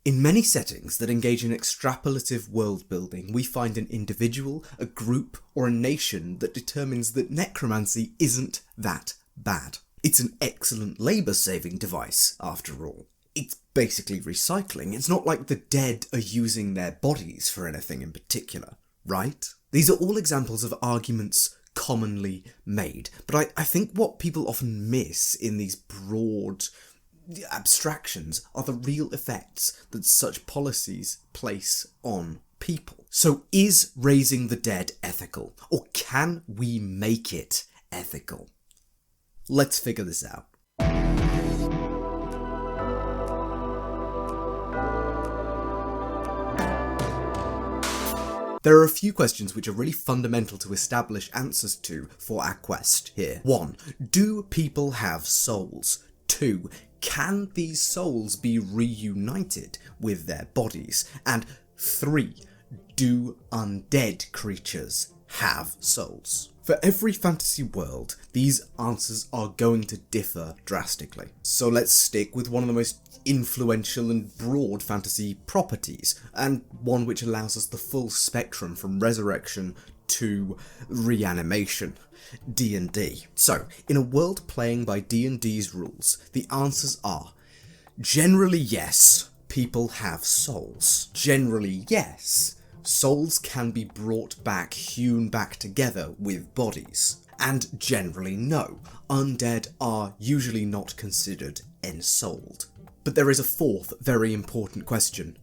In many settings that engage in extrapolative world building, we find an individual, a group, or a nation that determines that necromancy isn't that bad. It's an excellent labour-saving device, after all. It's basically recycling. It's not like the dead are using their bodies for anything in particular, right? These are all examples of arguments commonly made, but I think what people often miss in these broad abstractions are the real effects that such policies place on people. So is raising the dead ethical, or can we make it ethical? Let's figure this out. There are a few questions which are really fundamental to establish answers to for our quest here. 1. Do people have souls? 2. Can these souls be reunited with their bodies? And 3. Do undead creatures have souls? For every fantasy world, these answers are going to differ drastically. So let's stick with one of the most influential and broad fantasy properties, and one which allows us the full spectrum from resurrection to reanimation. D&D. So, in a world playing by D&D's rules, the answers are: generally yes, people have souls. Generally yes, souls can be brought back, hewn back together with bodies. And generally no, undead are usually not considered ensouled. But there is a fourth very important question.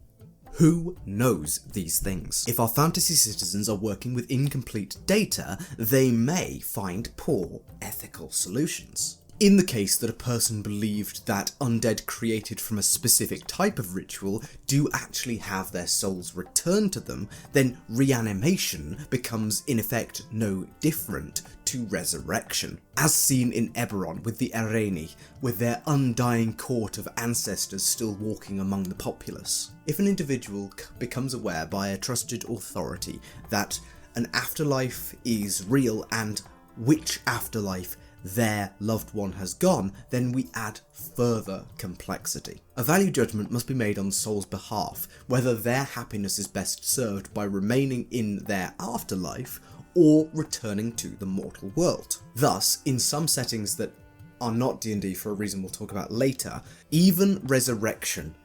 Who knows these things? If our fantasy citizens are working with incomplete data, they may find poor ethical solutions. In the case that a person believed that undead created from a specific type of ritual do actually have their souls returned to them, then reanimation becomes in effect no different to resurrection. As seen in Eberron with the Areni, with their undying court of ancestors still walking among the populace. If an individual becomes aware by a trusted authority that an afterlife is real and which afterlife their loved one has gone, then we add further complexity. A value judgment must be made on the soul's behalf, whether their happiness is best served by remaining in their afterlife or returning to the mortal world. Thus, in some settings that are not D&D for a reason we'll talk about later, even resurrection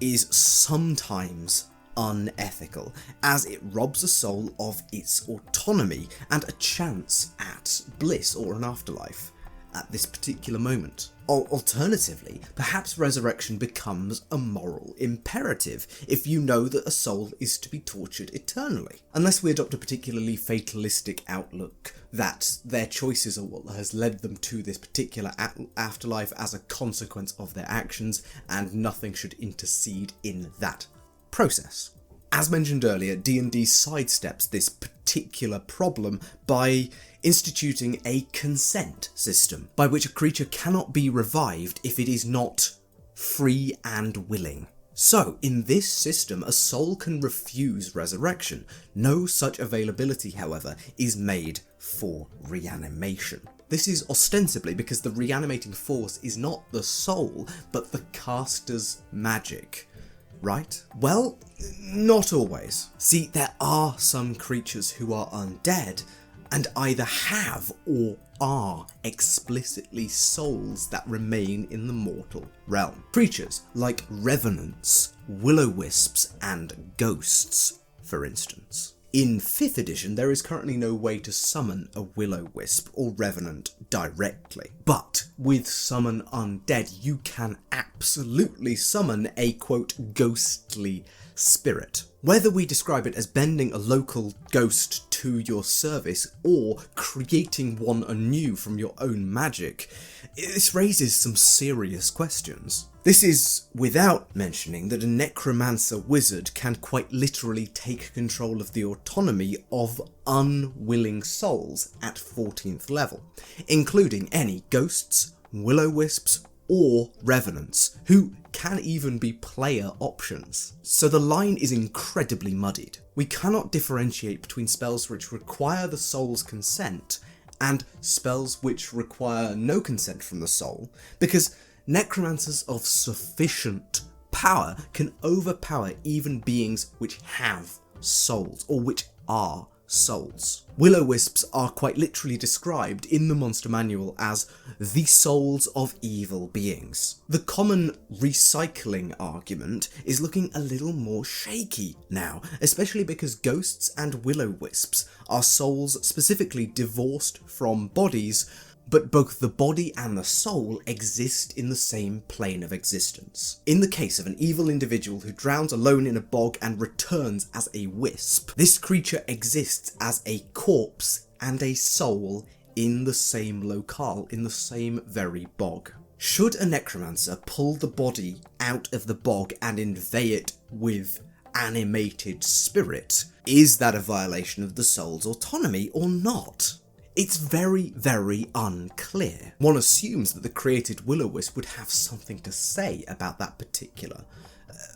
is sometimes unethical, as it robs a soul of its autonomy and a chance at bliss or an afterlife at this particular moment. Alternatively, perhaps resurrection becomes a moral imperative if you know that a soul is to be tortured eternally. Unless we adopt a particularly fatalistic outlook that their choices are what has led them to this particular afterlife as a consequence of their actions, and nothing should intercede in that process. As mentioned earlier, D&D sidesteps this particular problem by instituting a consent system, by which a creature cannot be revived if it is not free and willing. So, in this system, a soul can refuse resurrection. No such availability, however, is made for reanimation. This is ostensibly because the reanimating force is not the soul, but the caster's magic. Right? Well, not always. See, there are some creatures who are undead and either have or are explicitly souls that remain in the mortal realm. Creatures like revenants, will-o'-wisps, and ghosts, for instance. In 5th edition, there is currently no way to summon a will-o'-wisp or revenant directly, but with Summon Undead you can absolutely summon a quote ghostly spirit. Whether we describe it as bending a local ghost to your service or creating one anew from your own magic, this raises some serious questions. This is without mentioning that a necromancer wizard can quite literally take control of the autonomy of unwilling souls at 14th level, including any ghosts, will-o'-wisps, or revenants, who can even be player options. So the line is incredibly muddied. We cannot differentiate between spells which require the soul's consent and spells which require no consent from the soul, because necromancers of sufficient power can overpower even beings which have souls, or which are souls. Will-o-wisps are quite literally described in the Monster Manual as the souls of evil beings. The common recycling argument is looking a little more shaky now, especially because ghosts and will-o-wisps are souls specifically divorced from bodies, but both the body and the soul exist in the same plane of existence. In the case of an evil individual who drowns alone in a bog and returns as a wisp, this creature exists as a corpse and a soul in the same locale, in the same very bog. Should a necromancer pull the body out of the bog and invade it with animated spirit, is that a violation of the soul's autonomy or not? It's very, very unclear. One assumes that the created will-o-wisp would have something to say about that particular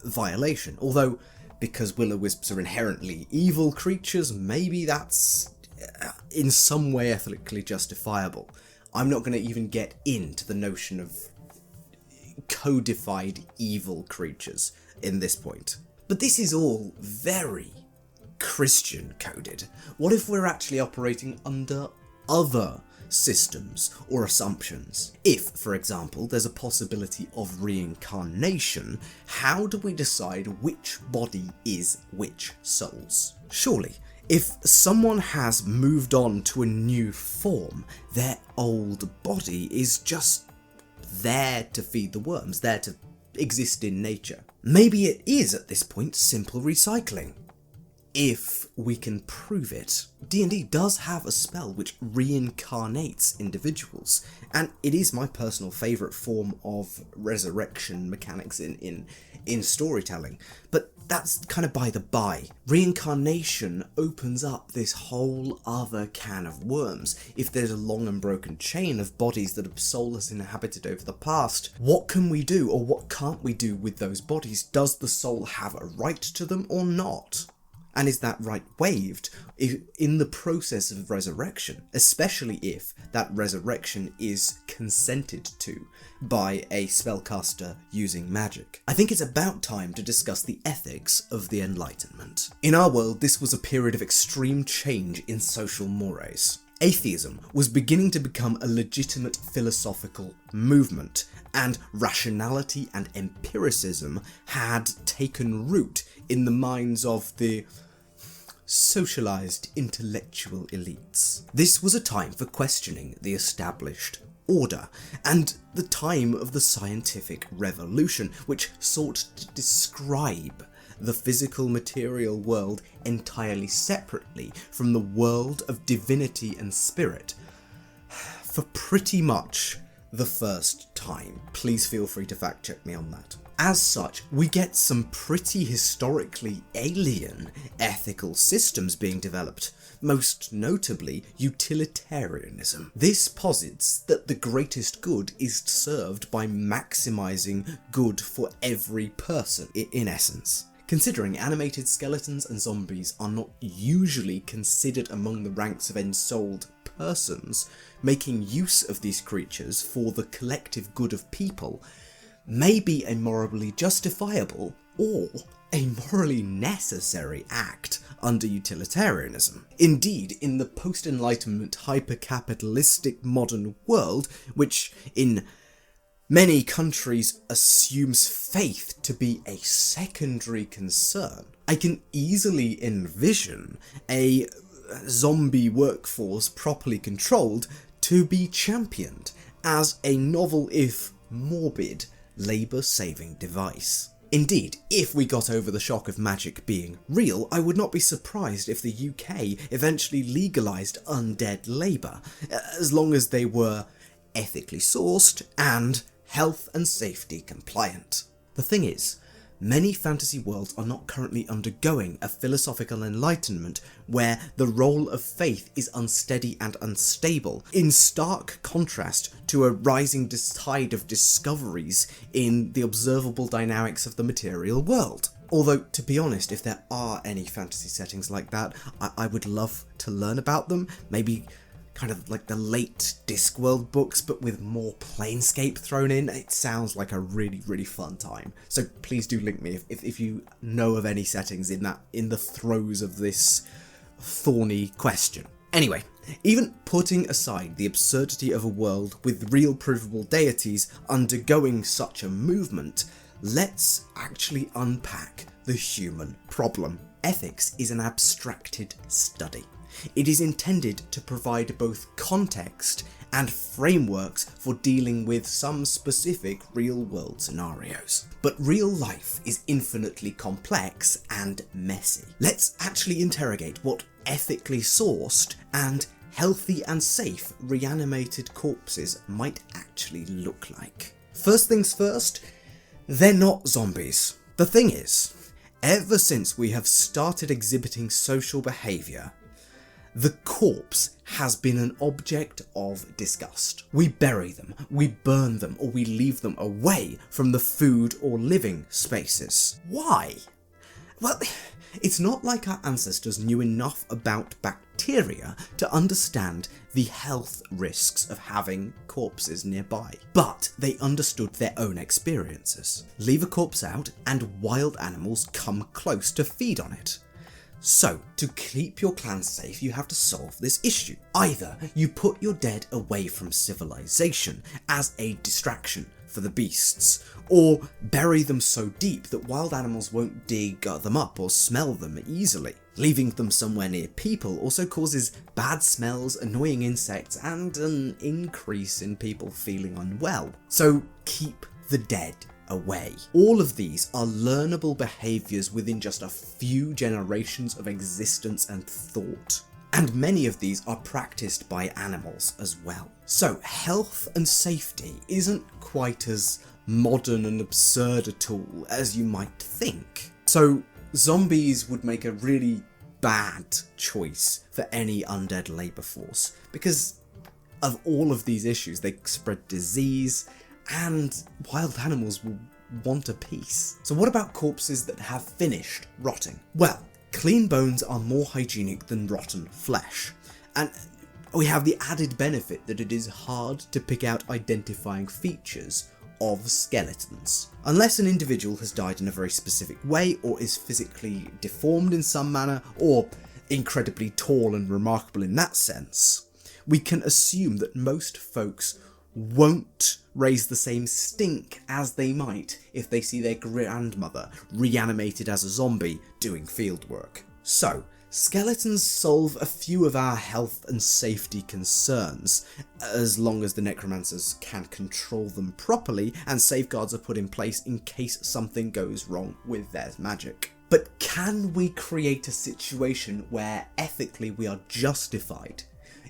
violation, although because will-o-wisps are inherently evil creatures, maybe that's in some way ethically justifiable. I'm not going to even get into the notion of codified evil creatures in this point. But this is all very Christian coded. What if we're actually operating under other systems or assumptions? If, for example, there's a possibility of reincarnation, how do we decide which body is which soul's? Surely, if someone has moved on to a new form, their old body is just there to feed the worms, there to exist in nature. Maybe it is at this point simple recycling, if we can prove it. D&D does have a spell which reincarnates individuals, and it is my personal favourite form of resurrection mechanics in storytelling, but that's kind of by the by. Reincarnation opens up this whole other can of worms. If there's a long and broken chain of bodies that have soulless inhabited over the past, what can we do, or what can't we do with those bodies? Does the soul have a right to them or not? And is that right waived in the process of resurrection, especially if that resurrection is consented to by a spellcaster using magic? I think it's about time to discuss the ethics of the Enlightenment. In our world, this was a period of extreme change in social mores. Atheism was beginning to become a legitimate philosophical movement, and rationality and empiricism had taken root in the minds of the socialised intellectual elites. This was a time for questioning the established order, and the time of the scientific revolution, which sought to describe the physical material world entirely separately from the world of divinity and spirit for pretty much the first time. Please feel free to fact check me on that. As such, we get some pretty historically alien ethical systems being developed, most notably utilitarianism. This posits that the greatest good is served by maximising good for every person, in essence. Considering animated skeletons and zombies are not usually considered among the ranks of ensouled persons, making use of these creatures for the collective good of people may be a morally justifiable or a morally necessary act under utilitarianism. Indeed, in the post-Enlightenment hyper-capitalistic modern world, which in many countries assumes faith to be a secondary concern, I can easily envision a zombie workforce properly controlled to be championed as a novel, if morbid, labour-saving device. Indeed, if we got over the shock of magic being real, I would not be surprised if the UK eventually legalised undead labour, as long as they were ethically sourced and health and safety compliant. The thing is, many fantasy worlds are not currently undergoing a philosophical enlightenment where the role of faith is unsteady and unstable, in stark contrast to a rising tide of discoveries in the observable dynamics of the material world. Although, to be honest, if there are any fantasy settings like that, I would love to learn about them. Maybe kind of like the late Discworld books, but with more Planescape thrown in. It sounds like a really, really fun time. So please do link me if you know of any settings in the throes of this thorny question. Anyway, even putting aside the absurdity of a world with real provable deities undergoing such a movement, let's actually unpack the human problem. Ethics is an abstracted study. It is intended to provide both context and frameworks for dealing with some specific real-world scenarios. But real life is infinitely complex and messy. Let's actually interrogate what ethically sourced and healthy and safe reanimated corpses might actually look like. First things first, they're not zombies. The thing is, ever since we have started exhibiting social behaviour, the corpse has been an object of disgust. We bury them, we burn them, or we leave them away from the food or living spaces. Why? Well, it's not like our ancestors knew enough about bacteria to understand the health risks of having corpses nearby, but they understood their own experiences. Leave a corpse out and wild animals come close to feed on it. So, to keep your clan safe, you have to solve this issue. Either you put your dead away from civilization as a distraction for the beasts, or bury them so deep that wild animals won't dig them up or smell them easily. Leaving them somewhere near people also causes bad smells, annoying insects, and an increase in people feeling unwell. So keep the dead away. All of these are learnable behaviours within just a few generations of existence and thought. And many of these are practiced by animals as well. So health and safety isn't quite as modern and absurd a tool as you might think. So zombies would make a really bad choice for any undead labour force, because of all of these issues. They spread disease, and wild animals will want a piece. So what about corpses that have finished rotting? Well, clean bones are more hygienic than rotten flesh, and we have the added benefit that it is hard to pick out identifying features of skeletons. Unless an individual has died in a very specific way, or is physically deformed in some manner, or incredibly tall and remarkable in that sense, we can assume that most folks won't raise the same stink as they might if they see their grandmother reanimated as a zombie doing field work. So, skeletons solve a few of our health and safety concerns, as long as the necromancers can control them properly and safeguards are put in place in case something goes wrong with their magic. But can we create a situation where ethically we are justified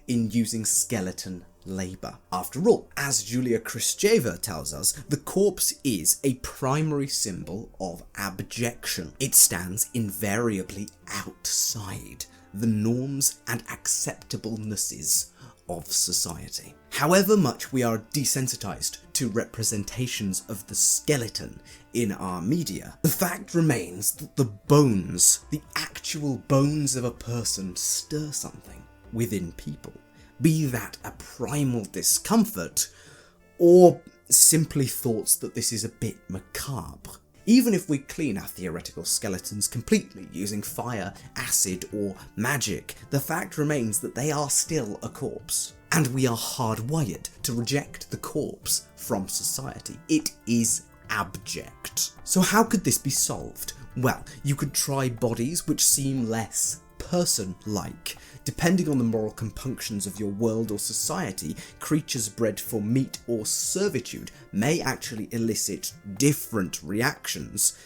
in using skeleton labour? After all, as Julia Kristeva tells us, the corpse is a primary symbol of abjection. It stands invariably outside the norms and acceptablenesses of society. However much we are desensitised to representations of the skeleton in our media, the fact remains that the bones, the actual bones of a person, stir something within people. Be that a primal discomfort, or simply thoughts that this is a bit macabre. Even if we clean our theoretical skeletons completely using fire, acid, or magic, the fact remains that they are still a corpse. And we are hardwired to reject the corpse from society. It is abject. So how could this be solved? Well, you could try bodies which seem less person-like. Depending on the moral compunctions of your world or society, creatures bred for meat or servitude may actually elicit different reactions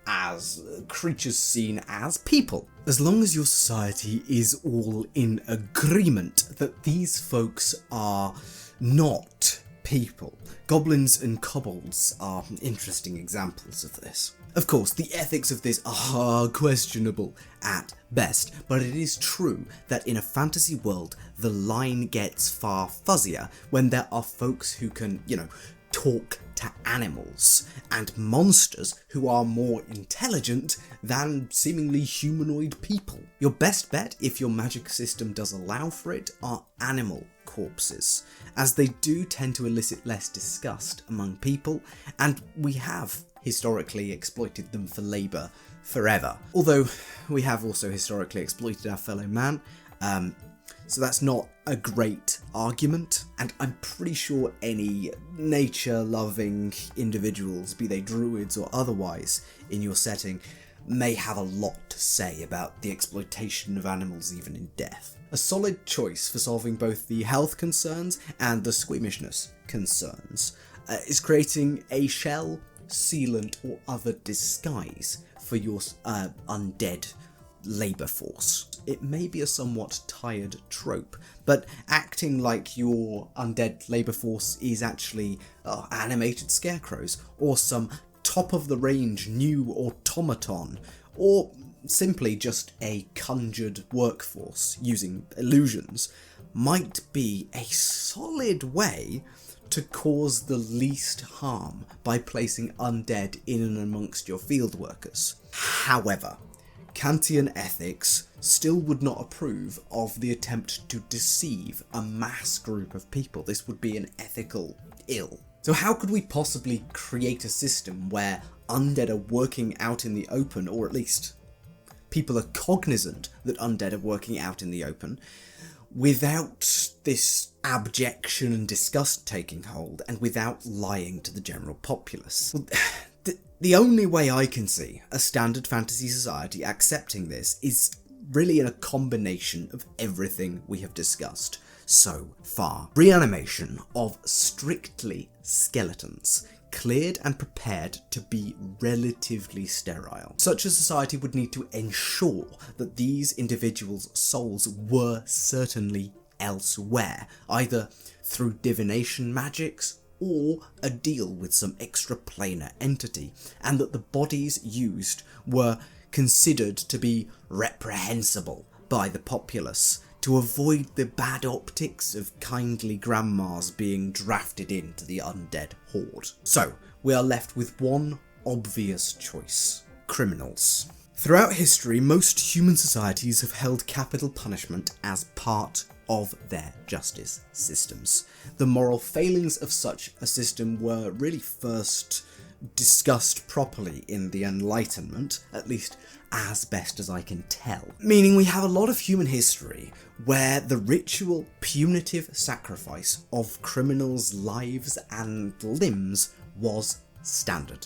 as creatures seen as people. As long as your society is all in agreement that these folks are not people. Goblins and kobolds are interesting examples of this. Of course, the ethics of this are questionable at best, but it is true that in a fantasy world, the line gets far fuzzier when there are folks who can, talk to animals, and monsters who are more intelligent than seemingly humanoid people. Your best bet, if your magic system does allow for it, are animal corpses, as they do tend to elicit less disgust among people, and we have historically exploited them for labour forever. Although we have also historically exploited our fellow man, so that's not a great argument, and I'm pretty sure any nature-loving individuals, be they druids or otherwise, in your setting, may have a lot to say about the exploitation of animals even in death. A solid choice for solving both the health concerns and the squeamishness concerns is creating a shell, sealant, or other disguise for your undead labour force. It may be a somewhat tired trope, but acting like your undead labour force is actually animated scarecrows, or some top-of-the-range new automaton, or simply just a conjured workforce using illusions, might be a solid way to cause the least harm by placing undead in and amongst your field workers. However, Kantian ethics still would not approve of the attempt to deceive a mass group of people. This would be an ethical ill. So how could we possibly create a system where undead are working out in the open, or at least people are cognizant that undead are working out in the open, without this abjection and disgust taking hold, and without lying to the general populace? Well, the only way I can see a standard fantasy society accepting this is really in a combination of everything we have discussed so far. Reanimation of strictly skeletons, cleared and prepared to be relatively sterile. Such a society would need to ensure that these individuals' souls were certainly elsewhere, either through divination magics or a deal with some extraplanar entity, and that the bodies used were considered to be reprehensible by the populace, to avoid the bad optics of kindly grandmas being drafted into the undead horde. So, we are left with one obvious choice: criminals. Throughout history, most human societies have held capital punishment as part of their justice systems. The moral failings of such a system were really first discussed properly in the Enlightenment, at least as best as I can tell. Meaning we have a lot of human history where the ritual punitive sacrifice of criminals' lives and limbs was standard,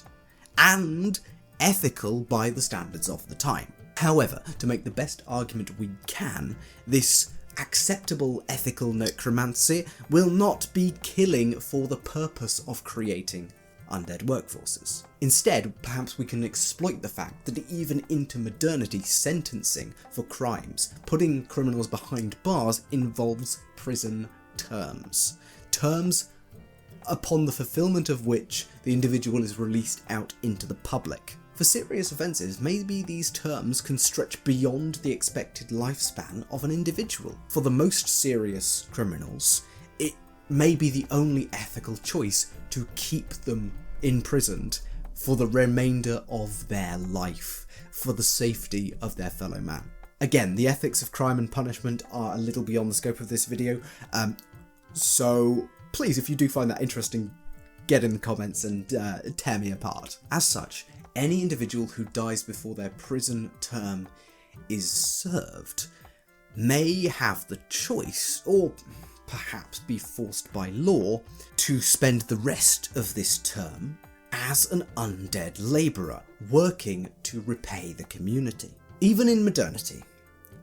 and ethical by the standards of the time. However, to make the best argument we can, this acceptable ethical necromancy will not be killing for the purpose of creating undead workforces. Instead, perhaps we can exploit the fact that even into modernity, sentencing for crimes, putting criminals behind bars, involves prison terms. Terms upon the fulfillment of which the individual is released out into the public. For serious offences, maybe these terms can stretch beyond the expected lifespan of an individual. For the most serious criminals, it may be the only ethical choice to keep them imprisoned for the remainder of their life, for the safety of their fellow man. Again, the ethics of crime and punishment are a little beyond the scope of this video, so please, if you do find that interesting, get in the comments and tear me apart. As such, any individual who dies before their prison term is served may have the choice, or perhaps be forced by law, to spend the rest of this term as an undead labourer, working to repay the community. Even in modernity,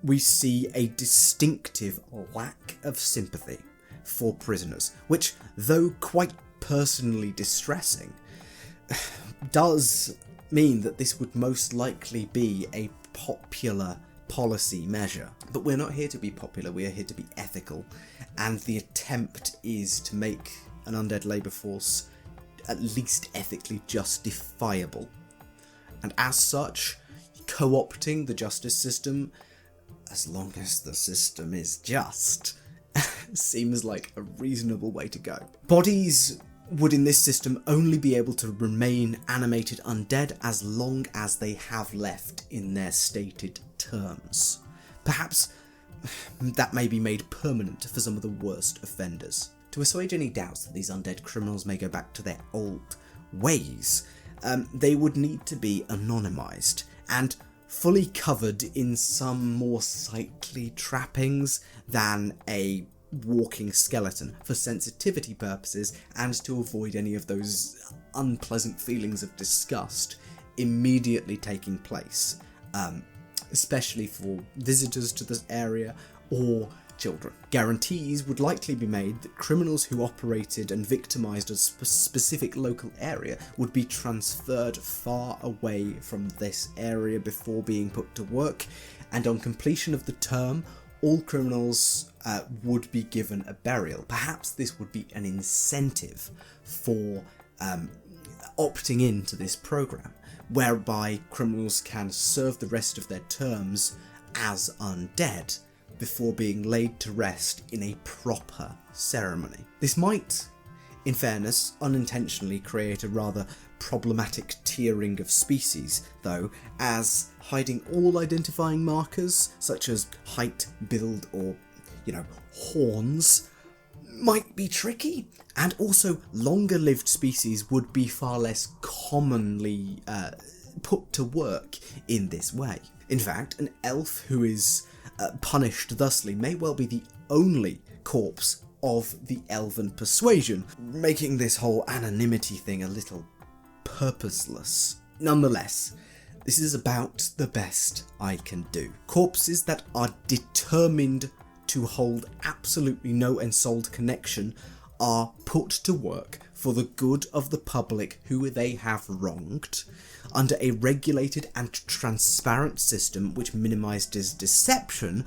we see a distinctive lack of sympathy for prisoners, which, though quite personally distressing, does mean that this would most likely be a popular policy measure. But we're not here to be popular, we are here to be ethical, and the attempt is to make an undead labour force at least ethically justifiable. And as such, co-opting the justice system, as long as the system is just, seems like a reasonable way to go. Bodies would in this system only be able to remain animated undead as long as they have left in their stated terms. Perhaps that may be made permanent for some of the worst offenders. To assuage any doubts that these undead criminals may go back to their old ways, they would need to be anonymised and fully covered in some more sightly trappings than a walking skeleton for sensitivity purposes and to avoid any of those unpleasant feelings of disgust immediately taking place, especially for visitors to this area or children. Guarantees would likely be made that criminals who operated and victimised a specific local area would be transferred far away from this area before being put to work, and on completion of the term, all criminals would be given a burial. Perhaps this would be an incentive for opting into this program, whereby criminals can serve the rest of their terms as undead before being laid to rest in a proper ceremony. This might, in fairness, unintentionally create a rather problematic tiering of species, though, as hiding all identifying markers, such as height, build, or, horns, might be tricky, and also longer-lived species would be far less commonly put to work in this way. In fact, an elf who is punished thusly may well be the only corpse of the elven persuasion, making this whole anonymity thing a little purposeless. Nonetheless, this is about the best I can do. Corpses that are determined to hold absolutely no ensouled connection are put to work for the good of the public who they have wronged, under a regulated and transparent system which minimises deception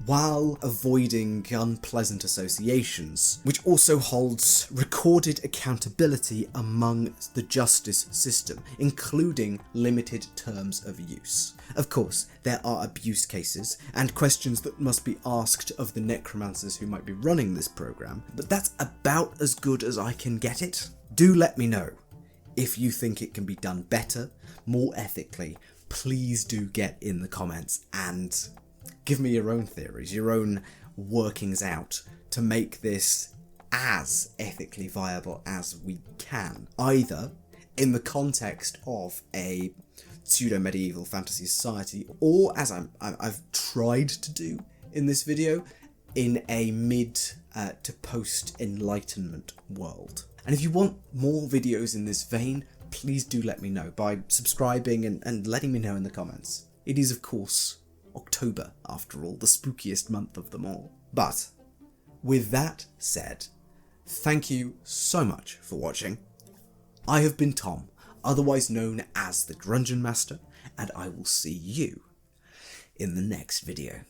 while avoiding unpleasant associations, which also holds recorded accountability among the justice system, including limited terms of use. Of course, there are abuse cases and questions that must be asked of the necromancers who might be running this program, but that's about as good as I can get it. Do let me know if you think it can be done better, more ethically. Please do get in the comments and give me your own theories, your own workings out to make this as ethically viable as we can, either in the context of a pseudo-medieval fantasy society, or as I've tried to do in this video, in a mid to post-Enlightenment world. And if you want more videos in this vein, please do let me know by subscribing and letting me know in the comments. It is, of course, October, after all, the spookiest month of them all. But with that said, thank you so much for watching. I have been Tom, otherwise known as the Grungeon Master, and I will see you in the next video.